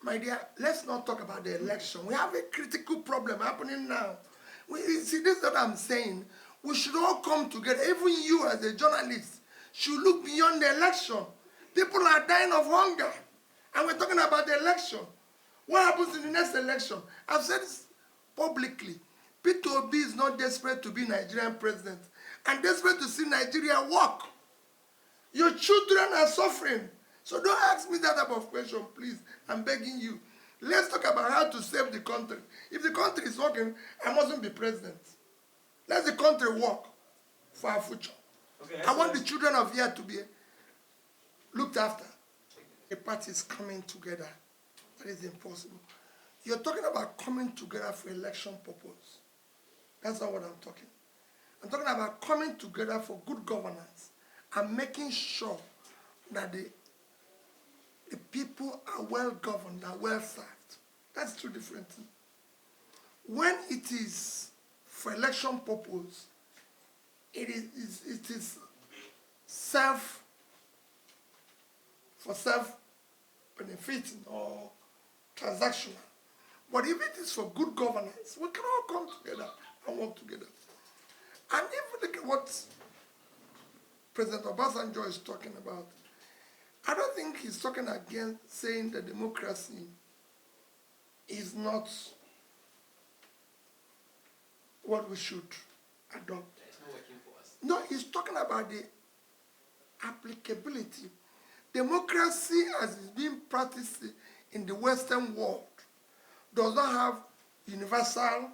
My dear, let's not talk about the election. We have a critical problem happening now. See, this is what I'm saying. We should all come together. Even you as a journalist should look beyond the election. People are dying of hunger. And we're talking about the election. What happens in the next election? I've said this publicly. Peter Obi is not desperate to be Nigerian president and desperate to see Nigeria work. Your children are suffering. So don't ask me that type of question, please. I'm begging you. Let's talk about how to save the country. If the country is working, I mustn't be president. Let the country work for our future. Okay, I want the children of here to be looked after. The party is coming together. That is impossible. You're talking about coming together for election purpose. That's not what I'm talking. I'm talking about coming together for good governance and making sure that the people are well governed, are well served. That's two different things. When it is for election purpose, it is self-benefiting or transactional. But if it is for good governance, we can all come together and work together. And if you look at what President Obasanjo is talking about, I don't think he's talking against saying that democracy is not what we should adopt. It's not working for us. No, he's talking about the applicability. Democracy as it's being practiced in the Western world does not have universal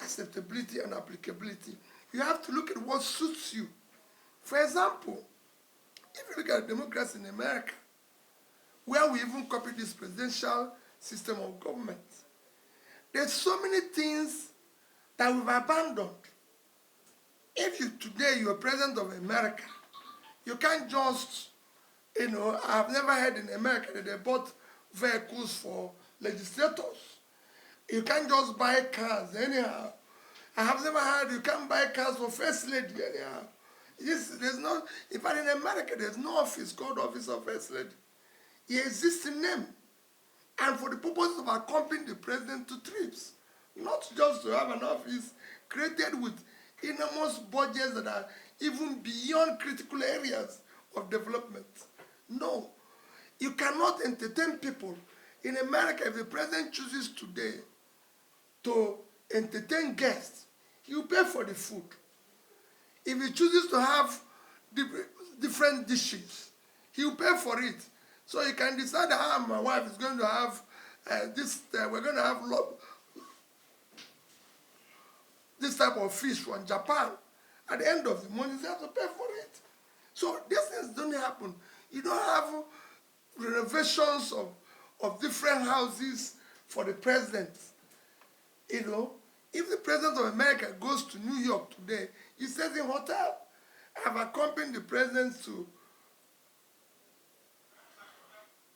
acceptability and applicability. You have to look at what suits you. For example, if you look at democracy in America, where we even copied this presidential system of government, there's so many things that we've abandoned. If today you're president of America, you can't just, I've never heard in America that they bought vehicles for legislators. You can't just buy cars anyhow. I have never heard you can't buy cars for first lady anyhow. There's no, in fact in America there's no office called Office of First Lady. It exists in name. And for the purpose of accompanying the president to trips. Not just to have an office created with enormous budgets that are even beyond critical areas of development. No. You cannot entertain people. In America, if the president chooses today to entertain guests, he will pay for the food. If he chooses to have different dishes, he will pay for it. So you can decide how my wife is going to have we're going to have this type of fish from Japan. At the end of the month, you have to pay for it. So these things don't happen. You don't have renovations of different houses for the president. If the president of America goes to New York today, he stays in hotel. I have accompanied the president to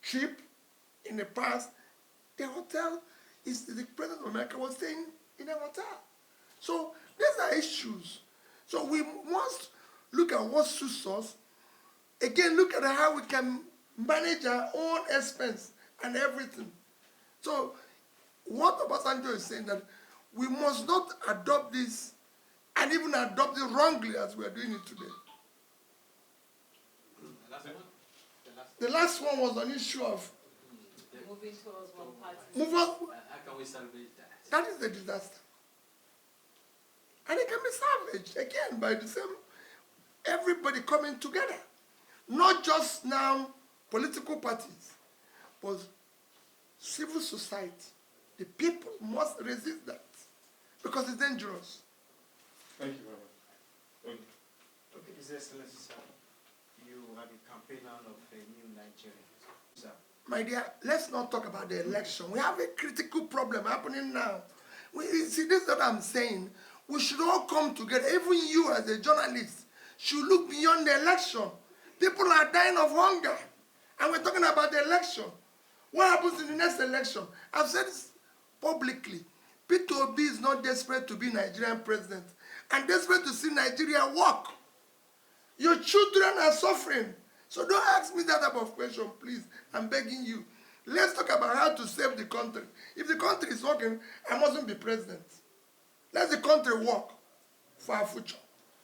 trip in the past. The hotel the president of America was staying in a hotel. So these are issues. So we must look at what suits us. Again, look at how we can manage our own expense and everything. So what Obasanjo is saying that we must not adopt this and even adopt it wrongly as we are doing it today. The last one was an issue of moving towards one party. How can we salvage that? That is a disaster. And it can be salvaged again by the same everybody coming together. Not just now political parties, but civil society. The people must resist that because it's dangerous. Thank you very much. Okay, His Excellency, sir, you are the campaigner of a new Nigeria. Sir. My dear, let's not talk about the election. We have a critical problem happening now. See, this is what I'm saying. We should all come together. Even you as a journalist should look beyond the election. People are dying of hunger. And we're talking about the election. What happens in the next election? I've said this publicly. Peter Obi is not desperate to be Nigerian president and desperate to see Nigeria work. Your children are suffering. So don't ask me that type of question, please. I'm begging you. Let's talk about how to save the country. If the country is working, I mustn't be president. Let the country work for our future.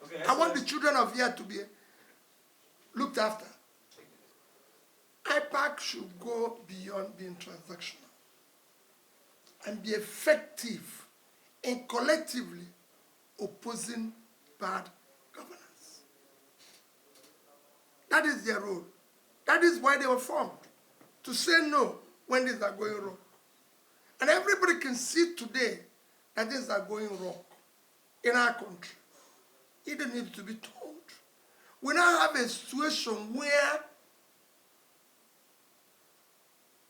Okay, I want the Excellency. children of here to be looked after. IPAC should go beyond being transactional and be effective in collectively opposing bad governance. That is their role. That is why they were formed, to say no when things are going wrong. And everybody can see today that things are going wrong in our country. It don't need to be told. We now have a situation where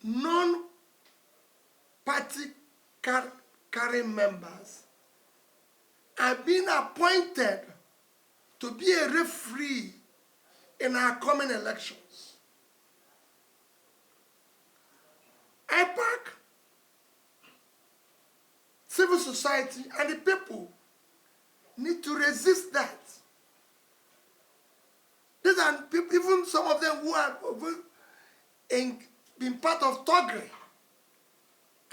non-party carrying members are being appointed to be a referee in our coming elections. IPAC, civil society, and the people need to resist that. These are people, even some of them who have been part of Togri,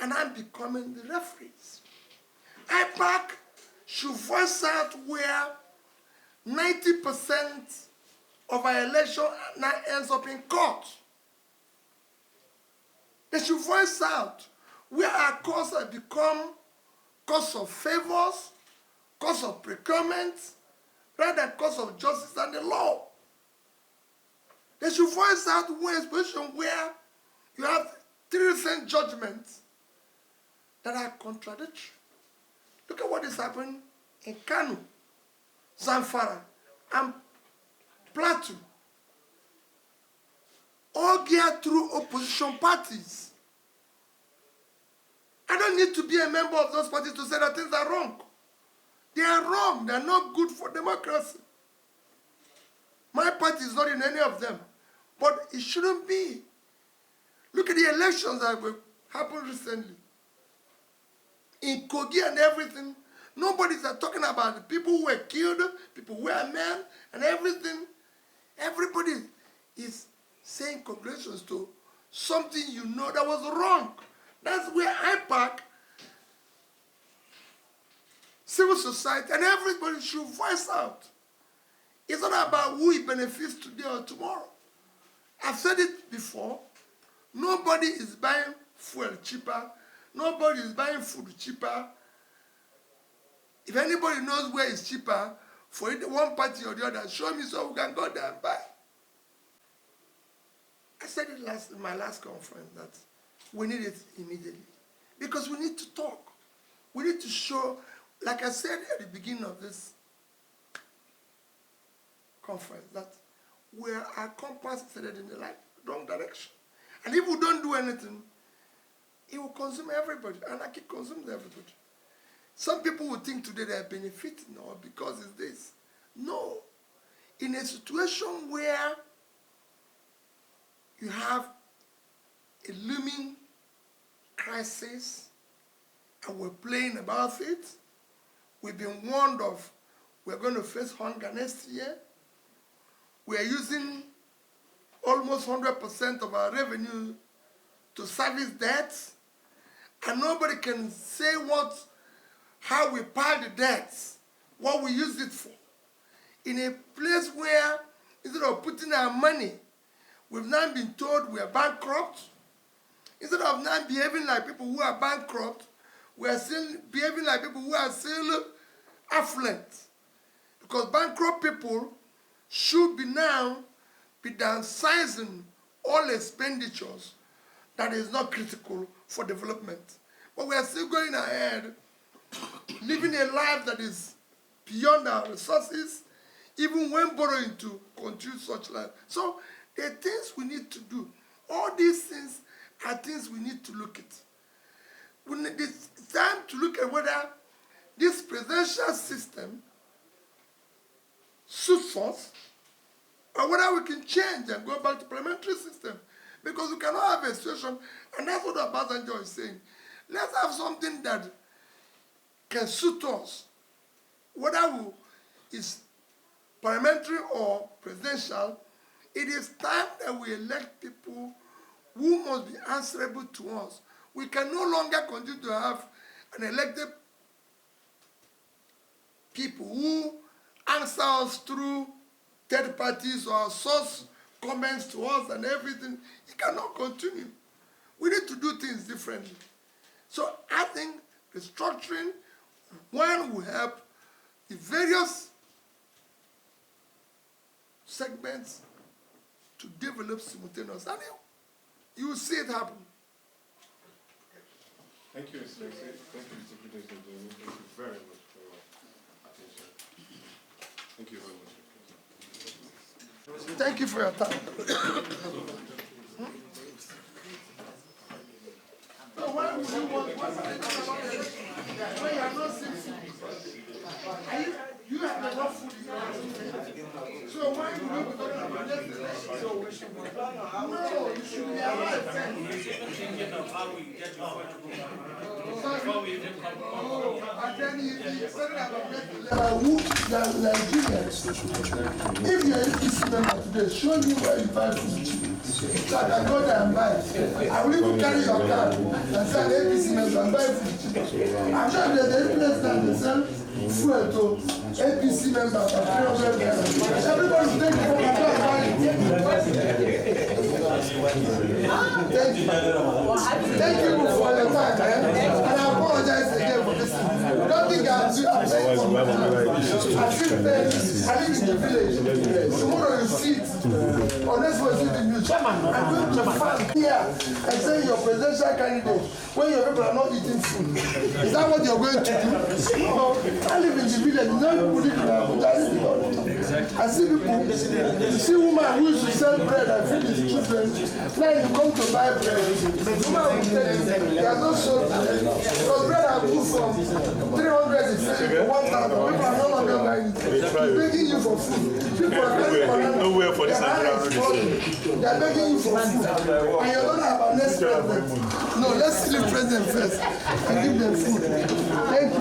and I'm becoming the referees. IPAC should voice out where 90% of our election now ends up in court. They should voice out where our courts have become courts of favors, courts of procurement, rather than courts of justice and the law. They should voice out where a position where you have 3 recent judgments that are contradictory. Look at what is happening in Kano, Zamfara, and Plateau. All geared through opposition parties. I don't need to be a member of those parties to say that things are wrong. They are wrong. They are not good for democracy. My party is not in any of them. But it shouldn't be. Look at the elections that happened recently. In Kogi and everything, nobody's talking about the people who were killed, people who were men, and everything. Everybody is saying congratulations to something you know that was wrong. That's where IPAC, civil society, and everybody should voice out. It's not about who it benefits today or tomorrow. I've said it before. Nobody is buying fuel cheaper. Nobody is buying food cheaper. If anybody knows where it's cheaper for one party or the other, show me so we can go there and buy. I said it in my last conference that we need it immediately. Because we need to talk. We need to show, like I said at the beginning of this conference, that our compass is headed in the wrong direction. And if we don't do anything, it will consume everybody. Anarchy consumes everybody. Some people will think today they are benefiting or because it's this. No. In a situation where you have a looming crisis and we're playing about it, we've been warned of we're going to face hunger next year. We are using almost 100% of our revenue to service debts, and nobody can say how we pile the debts, what we use it for. In a place where, instead of putting our money, we've now been told we are bankrupt. Instead of now behaving like people who are bankrupt, we are still behaving like people who are still affluent. Because bankrupt people should be now be downsizing all expenditures that is not critical for development. But we are still going ahead, living a life that is beyond our resources, even when borrowing to continue such life. So there are things we need to do. All these things are things we need to look at. It's time to look at whether this presidential system suits us, or whether we can change and go back to parliamentary system. Because we cannot have a situation, and that's what Obasanjo is saying. Let's have something that can suit us, whether it's parliamentary or presidential. It is time that we elect people who must be answerable to us. We can no longer continue to have an elected people who answer us through third parties or source comments to us and everything. It cannot continue. We need to do things differently. So I think restructuring, one, will help the various segments to develop simultaneously. And you will see it happen. Thank you, Excellency. Thank you, Mr. President. Thank you very much for your attention. Thank you very much. Thank you for your time. So why would you want when you are not seeing food? You have enough food in your house. So why do you be talking about this? So we should be no, you should be alive. Thinking of how we get before we even come. And then you said about Nigerians. If you're a APC member today, show me where you buy food cheap. So I can go there and buy it. I will even carry your card and say an APC member and buy food cheap. I'm sure there's a place that they sell fuel to APC members for 300 naira. Everybody will take it from my car and buy it. Thank you. Thank you for your time, man. And I apologize again for this. I don't think I'm saying for I live in the village. Tomorrow you see it. Unless we see the news. I'm going to find here and say your presidential candidate when your people are not eating food. Is that what you're going to do? No. I live in the village. You know people live in Abuja. I see people. You see woman who used to sell bread and feed his children. Now you come to buy bread. The woman will tell you they are not sold bread. Because bread are good from 300 is selling for 1,000. People are no longer buying it. They're begging you for food. People are Nowhere for this they are begging you for food. And you're not about next president. No, let's see the president first and give them food. Thank you.